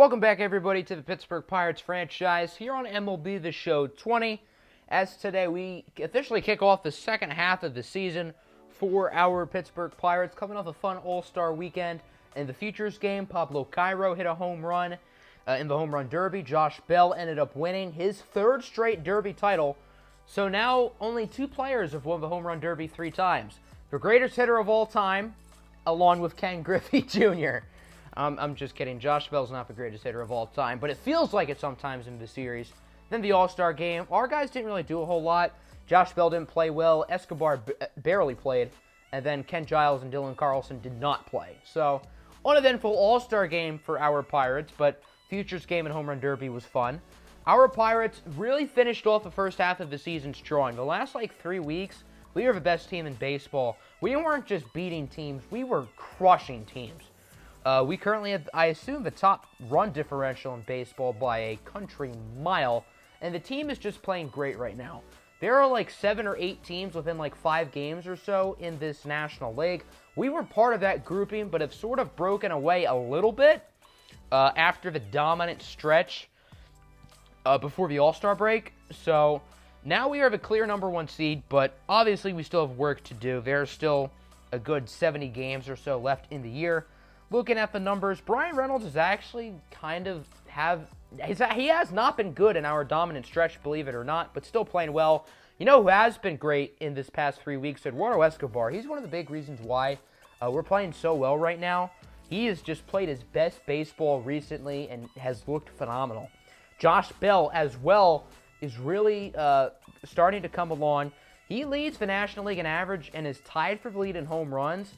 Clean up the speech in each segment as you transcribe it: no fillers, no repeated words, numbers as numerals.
Welcome back, everybody, to the Pittsburgh Pirates franchise here on MLB The Show 20. As today we officially kick off the second half of the season for our Pittsburgh Pirates, coming off a fun All-Star weekend. In the Futures game, Pablo Cairo hit a home run in the Home Run Derby. Josh Bell ended up winning his third straight Derby title. So now only two players have won the Home Run Derby 3 times. The greatest hitter of all time, along with Ken Griffey Jr. I'm just kidding. Josh Bell's not the greatest hitter of all time, but it feels like it sometimes in the series. Then the All-Star game, our guys didn't really do a whole lot. Josh Bell didn't play well. Escobar barely played. And then Ken Giles and Dylan Carlson did not play. So, uneventful All-Star game for our Pirates, but Futures game and Home Run Derby was fun. Our Pirates really finished off the first half of the season strong. The last, 3 weeks, we were the best team in baseball. We weren't just beating teams. We were crushing teams. We currently have, I assume, the top run differential in baseball by a country mile, and the team is just playing great right now. There are 7 or 8 teams within 5 games or so in this National League. We were part of that grouping, but have sort of broken away a little bit after the dominant stretch before the All-Star break. So now we are the clear number 1 seed, but obviously we still have work to do. There's still a good 70 games or so left in the year. Looking at the numbers, Brian Reynolds is actually he has not been good in our dominant stretch, believe it or not, but still playing well. You know who has been great in this past 3 weeks? Eduardo Escobar. He's one of the big reasons why we're playing so well right now. He has just played his best baseball recently and has looked phenomenal. Josh Bell, as well, is really starting to come along. He leads the National League in average and is tied for the lead in home runs.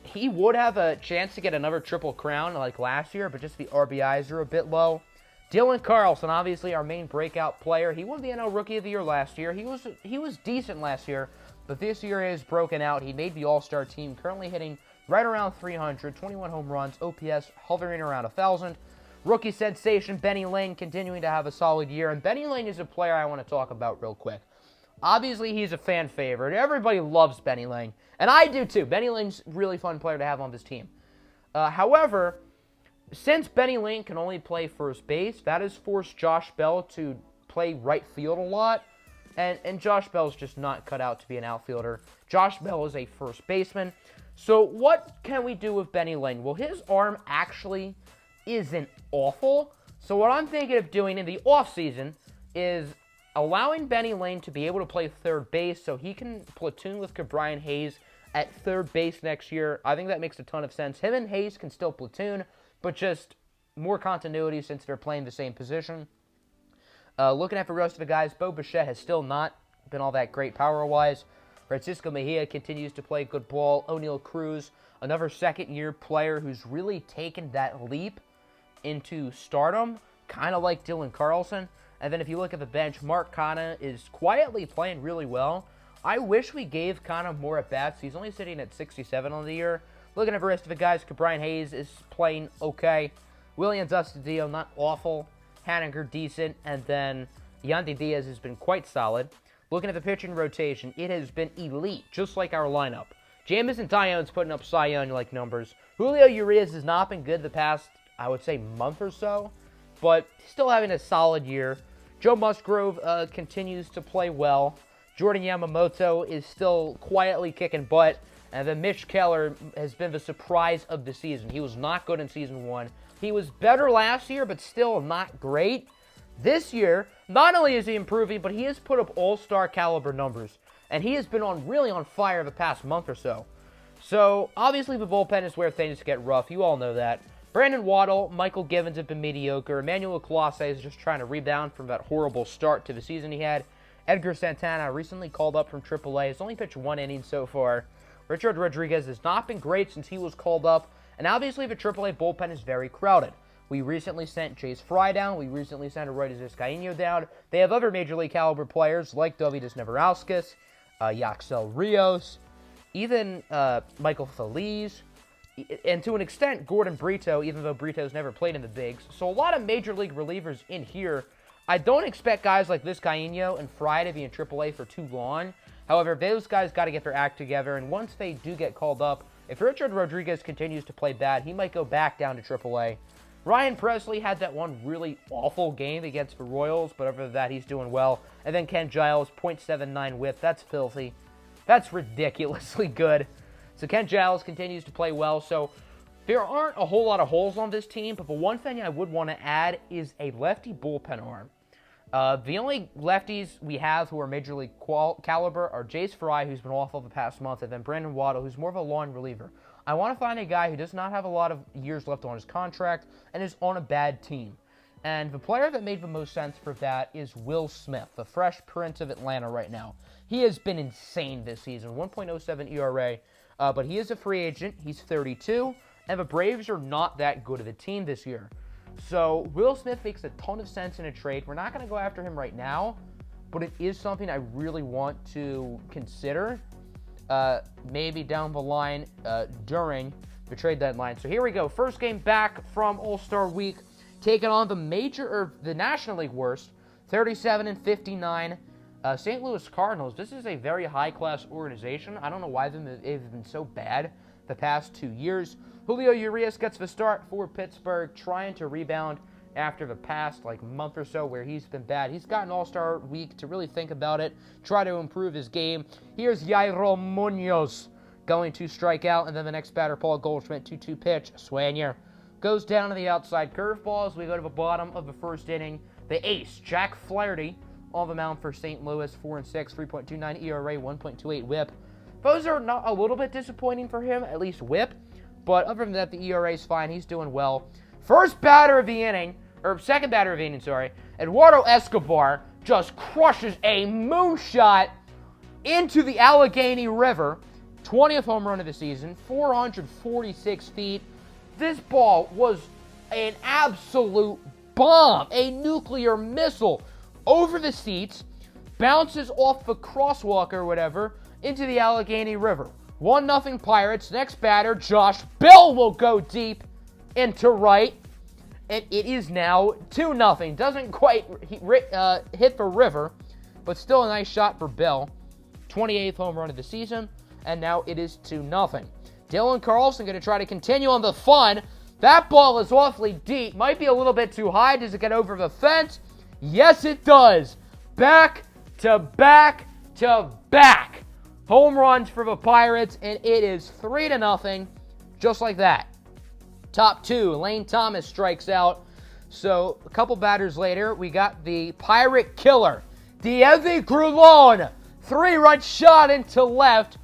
He would have a chance to get another triple crown like last year, but just the RBIs are a bit low. Dylan Carlson, obviously our main breakout player. He won the NL Rookie of the Year last year. He was decent last year, but this year he has broken out. He made the All-Star team, currently hitting right around 300, 21 home runs, OPS hovering around 1,000. Rookie sensation Benny Lane continuing to have a solid year, and Benny Lane is a player I want to talk about real quick. Obviously, he's a fan favorite. Everybody loves Benny Lane, and I do too. Benny Lane's a really fun player to have on this team. However, since Benny Lane can only play first base, that has forced Josh Bell to play right field a lot, and Josh Bell's just not cut out to be an outfielder. Josh Bell is a first baseman. So what can we do with Benny Lane? Well, his arm actually isn't awful. So what I'm thinking of doing in the offseason is allowing Benny Lane to be able to play third base so he can platoon with Brian Hayes at third base next year. I think that makes a ton of sense. Him and Hayes can still platoon, but just more continuity since they're playing the same position. Looking at the rest of the guys, Bo Bichette has still not been all that great power-wise. Francisco Mejia continues to play good ball. O'Neal Cruz, another second-year player who's really taken that leap into stardom, kind of like Dylan Carlson. And then if you look at the bench, Mark Canha is quietly playing really well. I wish we gave Canha more at-bats. He's only sitting at 67 on the year. Looking at the rest of the guys, Brian Hayes is playing okay. Williams Astudillo, not awful. Haniger, decent. And then Yandy Diaz has been quite solid. Looking at the pitching rotation, it has been elite, just like our lineup. Jamison Tyon's putting up Cy Young-like numbers. Julio Urias has not been good the past, I would say, month or so, but still having a solid year. Joe Musgrove continues to play well. Jordan Yamamoto is still quietly kicking butt. And then Mitch Keller has been the surprise of the season. He was not good in Season 1. He was better last year, but still not great. This year, not only is he improving, but he has put up all-star caliber numbers. And he has been really on fire the past month or so. So, obviously the bullpen is where things get rough. You all know that. Brandon Waddle, Michael Givens have been mediocre. Emmanuel Clase is just trying to rebound from that horrible start to the season he had. Edgar Santana, recently called up from AAA, has only pitched 1 inning so far. Richard Rodriguez has not been great since he was called up. And obviously the AAA bullpen is very crowded. We recently sent Chase Fry down. We recently sent Aroldis Vizcaino down. They have other Major League caliber players like Dovydas Neverauskas, Yaxel Rios, even Michael Feliz, and to an extent, Gordon Brito, even though Brito's never played in the bigs. So a lot of Major League relievers in here. I don't expect guys like Vizcaino and Fry to be in AAA for too long. However, those guys got to get their act together, and once they do get called up, if Richard Rodriguez continues to play bad, he might go back down to AAA. Ryan Presley had that one really awful game against the Royals, but other than that, he's doing well. And then Ken Giles, .79 whip. That's filthy. That's ridiculously good. So Ken Giles continues to play well. So there aren't a whole lot of holes on this team, but the one thing I would want to add is a lefty bullpen arm. The only lefties we have who are major league caliber are Jace Fry, who's been awful the past month, and then Brandon Waddle, who's more of a long reliever. I want to find a guy who does not have a lot of years left on his contract and is on a bad team. And the player that made the most sense for that is Will Smith, the fresh prince of Atlanta right now. He has been insane this season, 1.07 ERA, but he is a free agent. He's 32, and the Braves are not that good of a team this year. So Will Smith makes a ton of sense in a trade. We're not going to go after him right now, but it is something I really want to consider maybe down the line during the trade deadline. So here we go. First game back from All-Star Week, taking on the National League worst, 37-59 St. Louis Cardinals. This is a very high-class organization. I don't know why they've been so bad the past 2 years. Julio Urias gets the start for Pittsburgh, trying to rebound after the past month or so where he's been bad. He's got an All-Star Week to really think about it, try to improve his game. Here's Yairo Munoz going to strike out, and then the next batter, Paul Goldschmidt, 2-2 pitch. Swanier goes down to the outside curveball as we go to the bottom of the first inning. The ace, Jack Flaherty, on the mound for St. Louis, 4-6, 3.29 ERA, 1.28 whip. Those are not a little bit disappointing for him, at least whip. But other than that, the ERA is fine. He's doing well. Second batter of the inning, Eduardo Escobar just crushes a moonshot into the Allegheny River. 20th home run of the season, 446 feet. This ball was an absolute bomb, a nuclear missile over the seats, bounces off the crosswalk or whatever into the Allegheny River. 1-0 Pirates. Next batter, Josh Bell, will go deep into right. And it is now 2-0. Doesn't quite hit the river, but still a nice shot for Bell. 28th home run of the season, and now it is 2-0. Dylan Carlson going to try to continue on the fun. That ball is awfully deep. Might be a little bit too high. Does it get over the fence? Yes, it does. Back to back to back home runs for the Pirates, and it is 3-0, just like that. Top two, Lane Thomas strikes out. So a couple batters later, we got the Pirate killer, Diego Grulon, 3-run shot into left,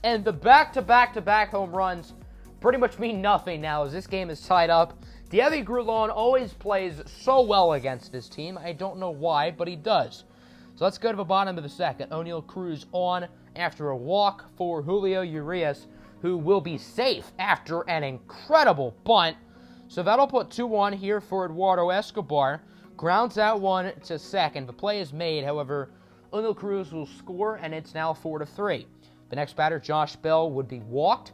and the back-to-back-to-back home runs pretty much mean nothing now as this game is tied up. Diego Grulon always plays so well against this team. I don't know why, but he does. So let's go to the bottom of the second. O'Neal Cruz on after a walk for Julio Urias, who will be safe after an incredible bunt. So that'll put 2-1 here for Eduardo Escobar. Grounds out one to second. The play is made, however, O'Neal Cruz will score, and it's now 4-3. The next batter, Josh Bell, would be walked.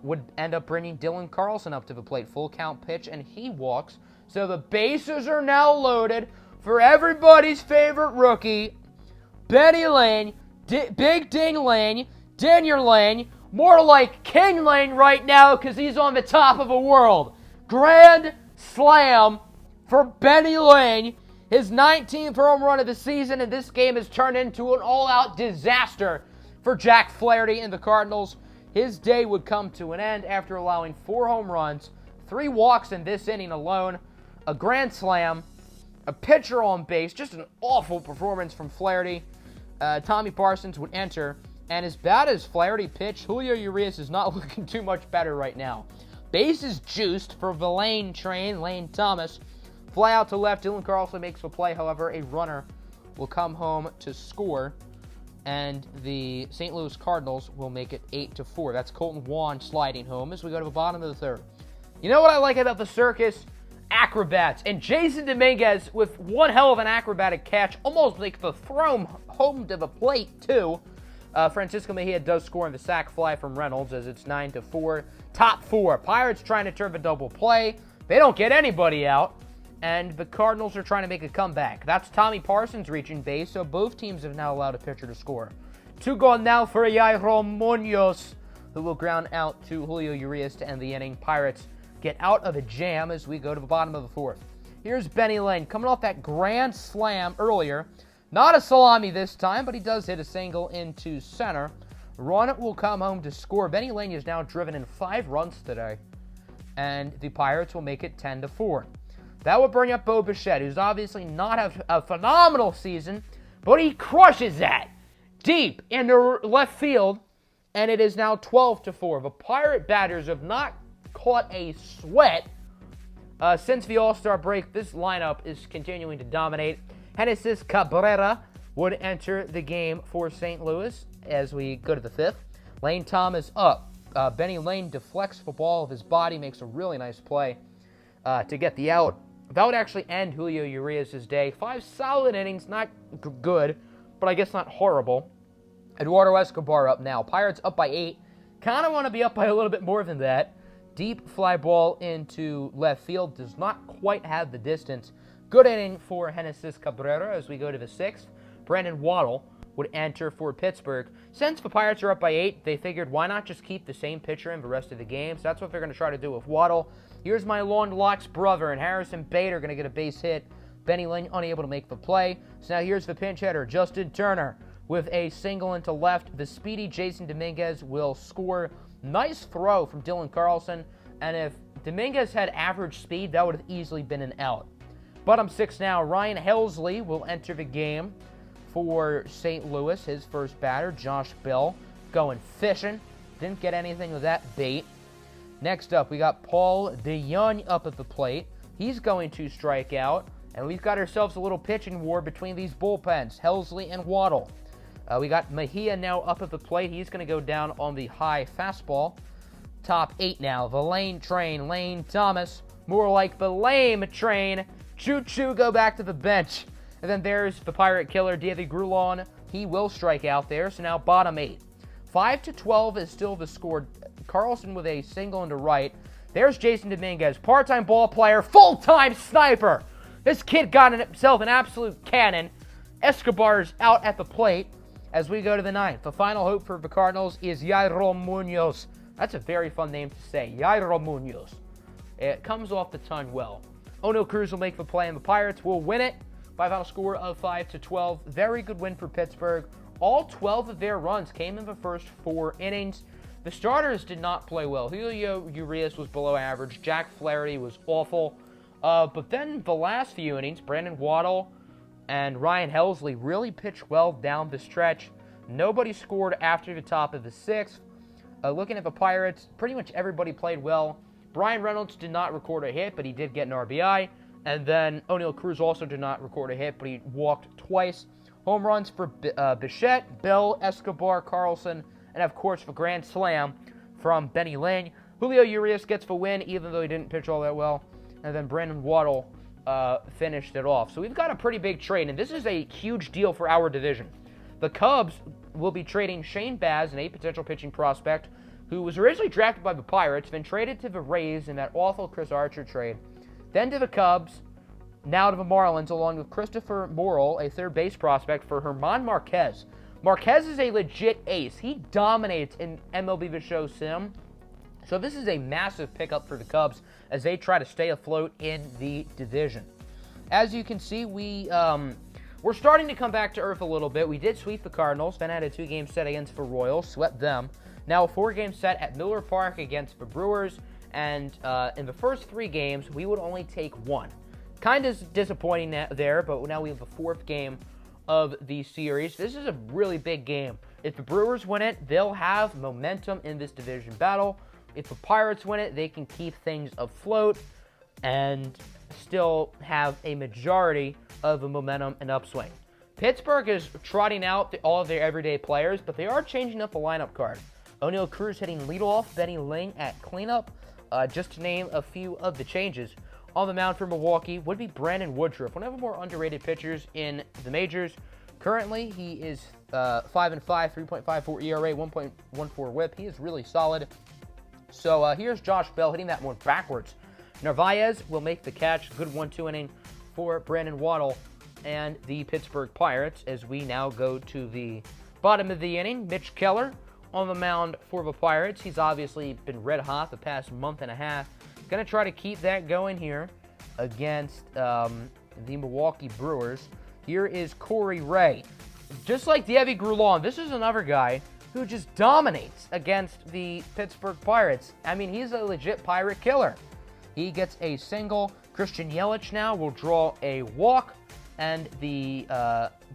Would end up bringing Dylan Carlson up to the plate. Full count pitch, and he walks. So the bases are now loaded for everybody's favorite rookie, Benny Lane, Big Ding Lane, Daniel Lane, more like King Lane right now because he's on the top of the world. Grand slam for Benny Lane, his 19th home run of the season, and this game has turned into an all-out disaster for Jack Flaherty and the Cardinals. His day would come to an end after allowing 4 home runs, 3 walks in this inning alone, a grand slam, a pitcher on base, just an awful performance from Flaherty. Tommy Parsons would enter, and as bad as Flaherty pitched, Julio Urias is not looking too much better right now. Base is juiced for the Lane train, Lane Thomas. Fly out to left, Dylan Carlson makes the play, however, a runner will come home to score, and the St. Louis Cardinals will make it 8-4. That's Colton Wong sliding home as we go to the bottom of the third. You know what I like about the circus? Acrobats. And Jason Dominguez with one hell of an acrobatic catch, almost like the throw home to the plate, too. Francisco Mejia does score on the sac fly from Reynolds as it's 9-4. Top 4. Pirates trying to turn the double play. They don't get anybody out. And the Cardinals are trying to make a comeback. That's Tommy Parsons reaching base, so both teams have now allowed a pitcher to score. 2 gone now for Yairo Munoz, who will ground out to Julio Urias to end the inning. Pirates get out of a jam as we go to the bottom of the fourth. Here's Benny Lane coming off that grand slam earlier. Not a salami this time, but he does hit a single into center. Run will come home to score. Benny Lane is now driven in 5 runs today, and the Pirates will make it 10-4. That will bring up Bo Bichette, who's obviously not have a phenomenal season, but he crushes that deep into left field, and it is now 12-4. The Pirate batters have not caught a sweat since the All-Star break. This lineup is continuing to dominate. Genesis Cabrera would enter the game for St. Louis as we go to the 5th. Lane Thomas up. Benny Lane deflects the ball of his body, makes a really nice play to get the out. That would actually end Julio Urias' day. 5 solid innings, not good, but I guess not horrible. Eduardo Escobar up now. Pirates up by 8. Kind of want to be up by a little bit more than that. Deep fly ball into left field. Does not quite have the distance. Good inning for Genesis Cabrera as we go to the 6th. Brandon Waddle would enter for Pittsburgh. Since the Pirates are up by 8, they figured why not just keep the same pitcher in the rest of the game. So that's what they're going to try to do with Waddle. Here's my Long Locks brother and Harrison Bader going to get a base hit. Benny Lane unable to make the play. So now here's the pinch hitter, Justin Turner, with a single into left. The speedy Jason Dominguez will score. Nice throw from Dylan Carlson. And if Dominguez had average speed, that would have easily been an out. Bottom 6 now, Ryan Helsley will enter the game for St. Louis. His first batter, Josh Bell, going fishing. Didn't get anything with that bait. Next up, we got Paul DeYoung up at the plate. He's going to strike out. And we've got ourselves a little pitching war between these bullpens, Helsley and Waddle. We got Mejia now up at the plate. He's going to go down on the high fastball. Top 8 now, the Lane train, Lane Thomas. More like the lame train. Choo-choo, go back to the bench. And then there's the Pirate killer, Davey Grulon. He will strike out there, so now bottom 8. 5-12 is still the score. Carlson with a single into right. There's Jason Dominguez, part-time ball player, full-time sniper. This kid got himself an absolute cannon. Escobar's out at the plate as we go to the 9th. The final hope for the Cardinals is Yairo Munoz. That's a very fun name to say, Yairo Munoz. It comes off the tongue well. O'Neal Cruz will make the play, and the Pirates will win it by a final score of 5-12. Very good win for Pittsburgh. All 12 of their runs came in the first 4 innings. The starters did not play well. Julio Urias was below average. Jack Flaherty was awful. But then the last few innings, Brandon Waddle and Ryan Helsley really pitched well down the stretch. Nobody scored after the top of the 6th. Looking at the Pirates, pretty much everybody played well. Brian Reynolds did not record a hit, but he did get an RBI. And then O'Neal Cruz also did not record a hit, but he walked twice. Home runs for Bichette, Bell, Escobar, Carlson, and of course the grand slam from Benny Lane. Julio Urias gets the win, even though he didn't pitch all that well. And then Brandon Waddle finished it off. So we've got a pretty big trade, and this is a huge deal for our division. The Cubs will be trading Shane Baz, a potential pitching prospect, who was originally drafted by the Pirates, then traded to the Rays in that awful Chris Archer trade. Then to the Cubs, now to the Marlins, along with Christopher Morrill, a third base prospect, for German Marquez. Marquez is a legit ace. He dominates in MLB The Show Sim. So this is a massive pickup for the Cubs as they try to stay afloat in the division. As you can see, we're starting to come back to earth a little bit. We did sweep the Cardinals, then had a 2-game set against the Royals, swept them. Now a 4-game set at Miller Park against the Brewers, and in the first 3 games, we would only take 1. Kind of disappointing there, but now we have the 4th game of the series. This is a really big game. If the Brewers win it, they'll have momentum in this division battle. If the Pirates win it, they can keep things afloat and still have a majority of the momentum and upswing. Pittsburgh is trotting out all of their everyday players, but they are changing up the lineup card. O'Neal Cruz hitting leadoff, Benny Lane at cleanup, just to name a few of the changes. On the mound for Milwaukee would be Brandon Woodruff, one of the more underrated pitchers in the majors. Currently, he is 5-5, 3.54 ERA, 1.14 WHIP. He is really solid. So here's Josh Bell hitting that one backwards. Narvaez will make the catch. Good 1-2 inning for Brandon Waddle and the Pittsburgh Pirates as we now go to the bottom of the inning. Mitch Keller on the mound for the Pirates. He's obviously been red hot the past month and a half. Going to try to keep that going here against the Milwaukee Brewers. Here is Corey Ray. Just like Deivi Grulon, this is another guy who just dominates against the Pittsburgh Pirates. I mean, he's a legit Pirate killer. He gets a single. Christian Yelich now will draw a walk, and the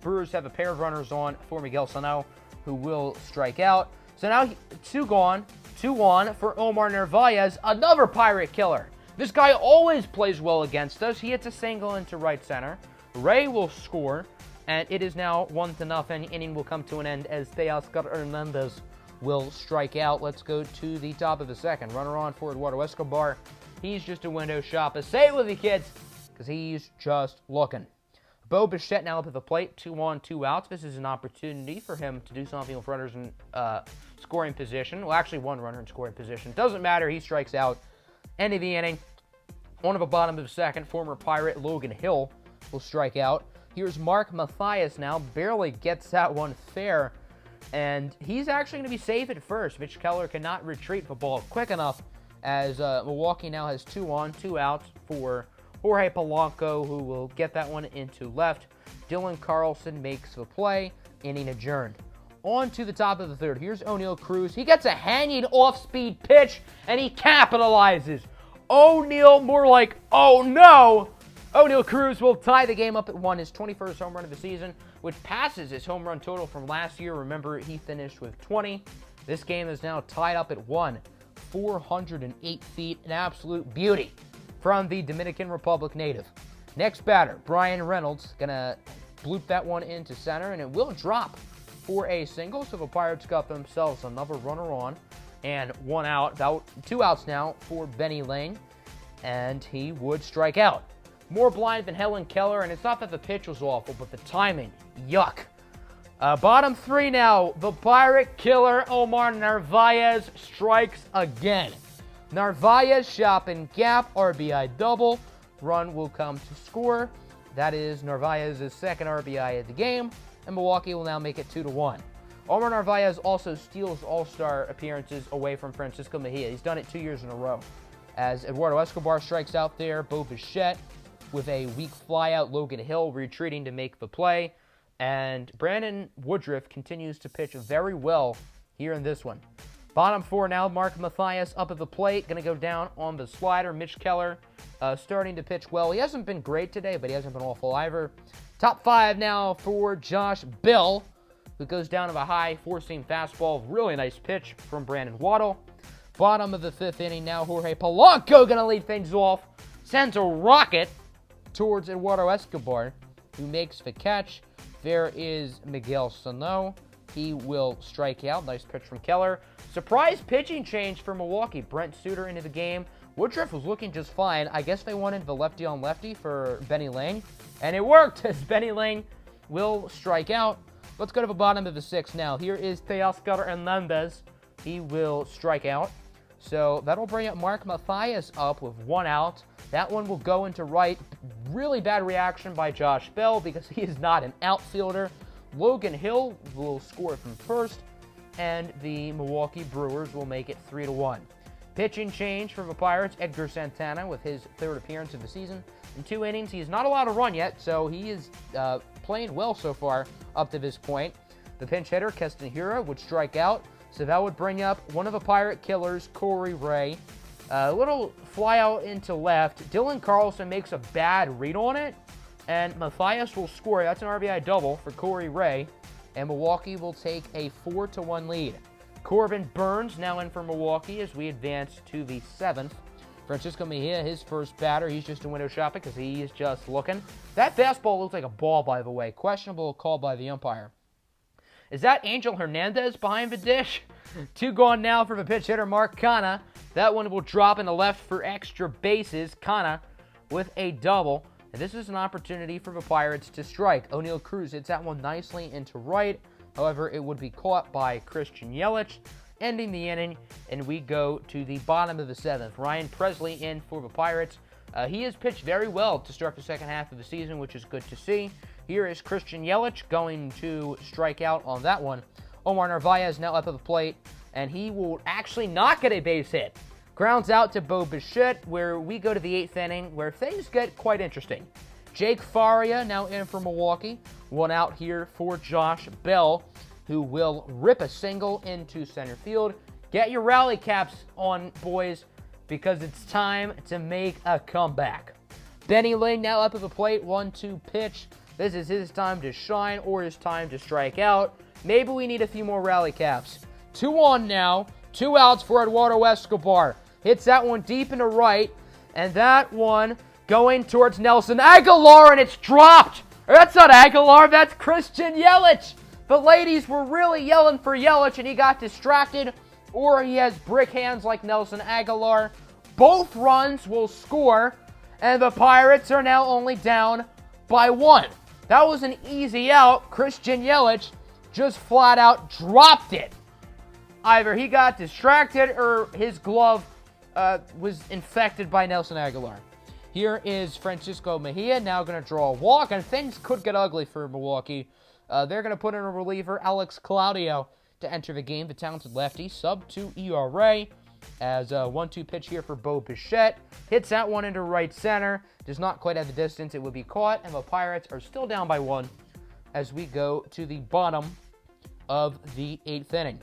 Brewers have a pair of runners on for Miguel Sano, who will strike out. So now 2 gone, 2 on for Omar Narvaez, another Pirate killer. This guy always plays well against us. He hits a single into right center. Ray will score, and it is now 1-0. Inning will come to an end as Teoscar Hernandez will strike out. Let's go to the top of the second. Runner on for Eduardo Escobar. He's just a window shopper. Say it with me, kids, because he's just looking. Bo Bichette now up at the plate, 2 on, 2 outs. This is an opportunity for him to do something with runners in scoring position. Well, actually, 1 runner in scoring position. Doesn't matter. He strikes out. End of the inning. On to the bottom of the second, former Pirate Logan Hill will strike out. Here's Mark Mathias now. Barely gets that one fair. And he's actually going to be safe at first. Mitch Keller cannot retrieve the ball quick enough, as Milwaukee now has 2 on, 2 outs for Jorge Polanco, who will get that one into left. Dylan Carlson makes the play. Inning adjourned. On to the top of the third. Here's O'Neal Cruz. He gets a hanging off-speed pitch, and he capitalizes. O'Neal, more like, oh no! O'Neal Cruz will tie the game up at 1, his 21st home run of the season, which passes his home run total from last year. Remember, he finished with 20. This game is now tied up at 1. 408 feet, an absolute beauty from the Dominican Republic native. Next batter, Brian Reynolds, gonna bloop that one into center, and it will drop for a single, so the Pirates got themselves another runner on, and 1 out, about 2 outs now for Benny Lane, and he would strike out. More blind than Helen Keller, and it's not that the pitch was awful, but the timing, yuck. Bottom 3 now, the Pirate killer Omar Narvaez strikes again. Narvaez, shop and gap, RBI double. Run will come to score. That is Narvaez's second RBI of the game, and Milwaukee will now make it 2-1. Omar Narvaez also steals all-star appearances away from Francisco Mejia. He's done it 2 years in a row. As Eduardo Escobar strikes out there, Bo Bichette with a weak flyout, Logan Hill retreating to make the play, and Brandon Woodruff continues to pitch very well here in this one. Bottom 4 now, Mark Mathias up at the plate, going to go down on the slider. Mitch Keller starting to pitch well. He hasn't been great today, but he hasn't been awful either. Top 5 now for Josh Bell, who goes down to the high four-seam fastball. Really nice pitch from Brandon Waddle. Bottom of the 5th inning now, Jorge Polanco going to lead things off. Sends a rocket towards Eduardo Escobar, who makes the catch. There is Miguel Sano. He will strike out. Nice pitch from Keller. Surprise pitching change for Milwaukee. Brent Suter into the game. Woodruff was looking just fine. I guess they wanted the lefty-on-lefty for Benny Lane. And it worked, as Benny Lane will strike out. Let's go to the bottom of the 6th now. Here is Teoscar Hernandez. He will strike out. So that'll bring up Mark Mathias up with 1 out. That one will go into right. Really bad reaction by Josh Bell because he is not an outfielder. Logan Hill will score from first, and the Milwaukee Brewers will make it 3-1. Pitching change for the Pirates, Edgar Santana with his 3rd appearance of the season. In 2 innings, he's not allowed to run yet, so he is playing well so far up to this point. The pinch hitter, Castanheira, would strike out, so that would bring up one of the Pirate killers, Corey Ray. A little fly out into left. Dylan Carlson makes a bad read on it, and Mathias will score. That's an RBI double for Corey Ray, and Milwaukee will take a 4-1 lead. Corbin Burns now in for Milwaukee as we advance to the 7th. Francisco Mejia, his first batter. He's just a window shopper because he is just looking. That fastball looks like a ball, by the way. Questionable call by the umpire. Is that Angel Hernandez behind the dish? 2 gone now for the pitch hitter, Mark Canha. That one will drop in the left for extra bases. Canha with a double. And this is an opportunity for the Pirates to strike. O'Neal Cruz hits that one nicely into right. However, it would be caught by Christian Yelich, ending the inning, and we go to the bottom of the 7th. Ryan Presley in for the Pirates. He has pitched very well to start the second half of the season, which is good to see. Here is Christian Yelich going to strike out on that one. Omar Narvaez now up at the plate, and he will actually not get a base hit. Grounds out to Bo Bichette, where we go to the 8th inning, where things get quite interesting. Jake Faria now in for Milwaukee. One out here for Josh Bell, who will rip a single into center field. Get your rally caps on, boys, because it's time to make a comeback. Benny Ling now up at the plate, 1-2 pitch. This is his time to shine or his time to strike out. Maybe we need a few more rally caps. 2-on now, 2 outs for Eduardo Escobar. Hits that one deep into right, and that one going towards Nelson Aguilar, and it's dropped. That's not Aguilar, that's Christian Yelich. The ladies were really yelling for Yelich, and he got distracted, or he has brick hands like Nelson Aguilar. Both runs will score, and the Pirates are now only down by 1. That was an easy out. Christian Yelich just flat out dropped it. Either he got distracted or his glove was infected by Nelson Aguilar. Here is Francisco Mejia now going to draw a walk, and things could get ugly for Milwaukee. They're going to put in a reliever, Alex Claudio, to enter the game. The talented lefty, sub-2 ERA, as a 1-2 pitch here for Bo Bichette. Hits that one into right center. Does not quite have the distance. It would be caught, and the Pirates are still down by 1 as we go to the bottom of the 8th inning.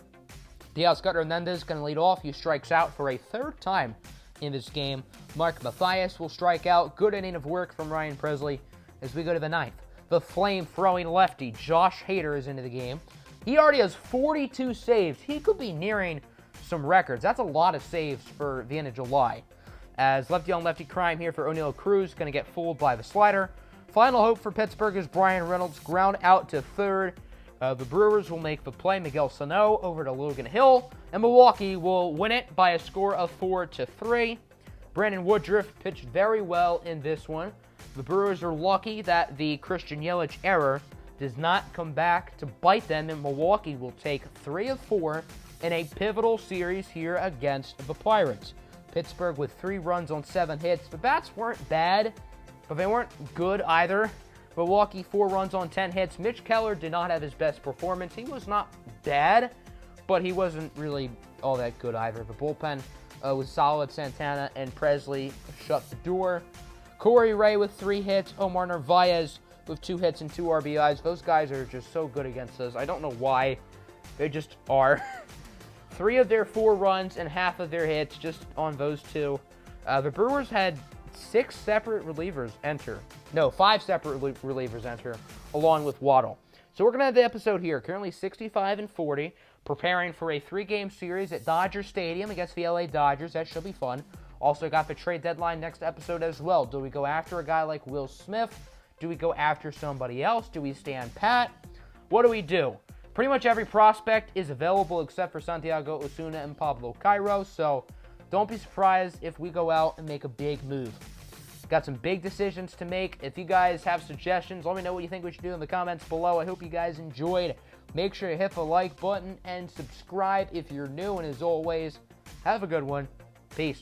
Teoscar Hernandez going to lead off. He strikes out for a 3rd time in this game. Mark Mathias will strike out. Good inning of work from Ryan Presley as we go to the 9th. The flame-throwing lefty, Josh Hader, is into the game. He already has 42 saves. He could be nearing some records. That's a lot of saves for the end of July. As lefty-on-lefty crime here for O'Neill Cruz, going to get fooled by the slider. Final hope for Pittsburgh is Brian Reynolds, ground out to 3rd. The Brewers will make the play. Miguel Sano over to Logan Hill. And Milwaukee will win it by a score of 4-3. Brandon Woodruff pitched very well in this one. The Brewers are lucky that the Christian Yelich error does not come back to bite them, and Milwaukee will take 3 of 4 in a pivotal series here against the Pirates. Pittsburgh with 3 runs on 7 hits. The bats weren't bad, but they weren't good either. Milwaukee 4 runs on 10 hits. Mitch Keller did not have his best performance. He was not bad, but he wasn't really all that good either. The bullpen was solid. Santana and Presley shut the door. Corey Ray with 3 hits. Omar Narvaez with 2 hits and 2 RBIs. Those guys are just so good against us. I don't know why. They just are. 3 of their 4 runs and half of their hits just on those 2. The Brewers had 6 separate relievers enter. No, 5 separate relievers enter, along with Waddle. So we're going to have the episode here. Currently 65-40, preparing for a 3-game series at Dodger Stadium against the LA Dodgers. That should be fun. Also got the trade deadline next episode as well. Do we go after a guy like Will Smith? Do we go after somebody else? Do we stand pat? What do we do? Pretty much every prospect is available except for Santiago Osuna and Pablo Cairo, so don't be surprised if we go out and make a big move. Got some big decisions to make. If you guys have suggestions, let me know what you think we should do in the comments below. I hope you guys enjoyed. Make sure to hit the like button and subscribe if you're new, and as always, have a good one. Peace.